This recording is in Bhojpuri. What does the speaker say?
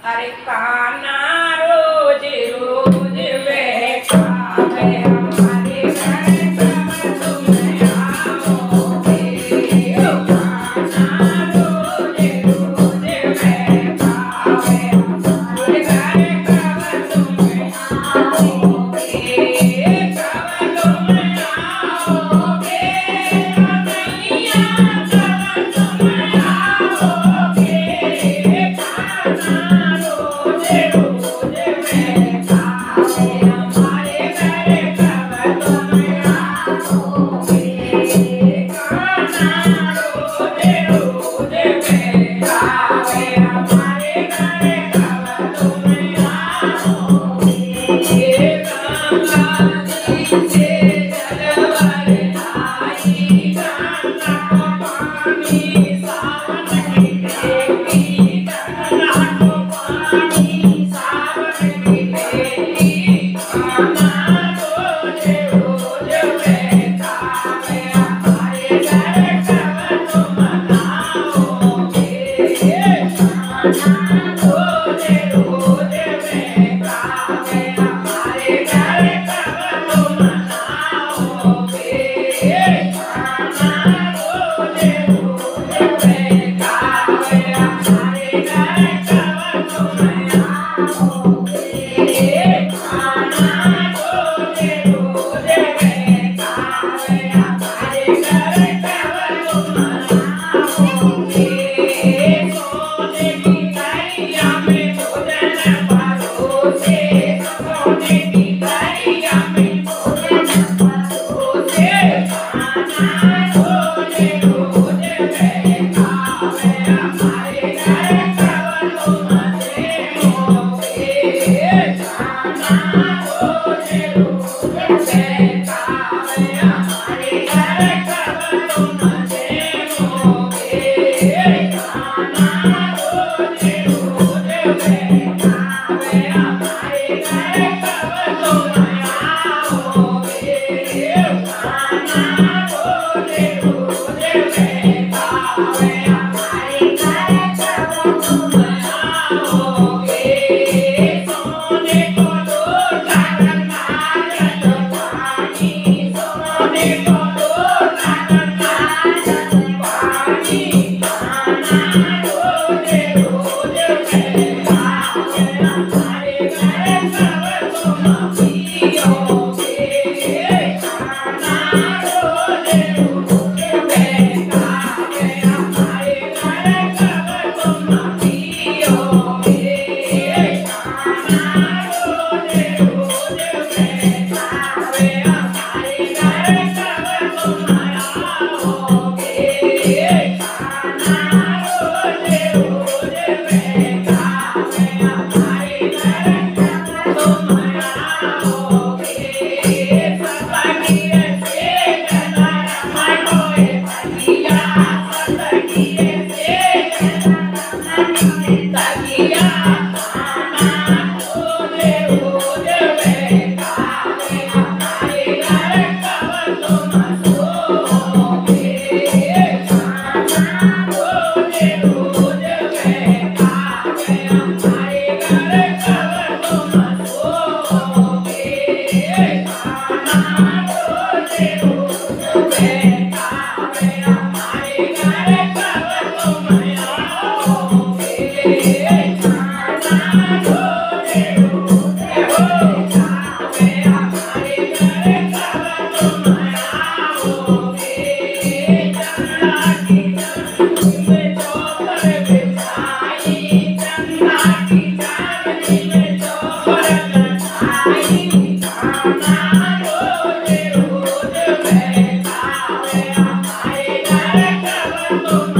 अरे कान्हा रोज रोज बैठावे हमारे घर कब तुम आओगे। ओ कान्हा रोज रोज बैठावे हमारे घर कब तुम आओगे। कब तुम आओगे कन्हैया कब तुम आओगे। कान्हा रोज रोज बैठावे हमारे घर कब तुम आओगे। कान्हा रोज रोज बैठावे हमारे घर कब तुम आओगे। गंगा जी से जलवर लाई गंगा पानी सावन की बेटी। गंगा को पानी सावन की बेटी। कान्हा रोज रोज बैठावे हमारे घर कब तुम आओगे। कान्हा रोज रोज बैठावे हमारे घर कब तुम आओगे। कान्हा रोज रोज बैठावे हमारे घर कब तुम आओगे। कान्हा रोज रोज बैठावे हमारे घर कब तुम आओगे। सोने की थैलिया में भोजन परोसे। सोने की थैलिया में भोजन परोसे। कान्हा रोज रोज बैठावे हमारे घर कब तुम आओगे। कान्हा रोज रोज बैठावे हमारे घर कब तुम आओगे। कान्हा रोज रोज बैठावे हमारे घर कब तुम आओगे। कान्हा रोज रोज बैठावे हमारे घर कब तुम आओगे। सोने को लोटा गंगा जल पानी। सोने को लोटा गंगा जल पानी। कान्हा रोज रोज बैठावे हमारे घर कब तुम पियोगे। कान्हा रोज रोज बैठावे हमारे घर कब तुम पियोगे। कान्हा रोज रोज बैठावे हमारे घर कब तुम आओगे। कान्हा रोज रोज बैठावे हमारे घर कब तुम आओगे। सतगीर से जलरम होए तकिया। सतगीर से जलरम होए तकिया। कान्हा रोज रोज बैठावे हमारे घर कब तुम सोओगे। कान्हा रोज रोज बैठावे हमारे घर कब तुम सोओगे। कान्हा रोज रोज बैठावे हमारे घर कब तुम आओगे। कान्हा रोज रोज बैठावे हमारे घर कब तुम आओगे। गंगा की जलनी में चौपर बिछाई। गंगा की जलनी में चौपर बिछाई। कान्हा रोज रोज बैठावे हमारे घर कब तुम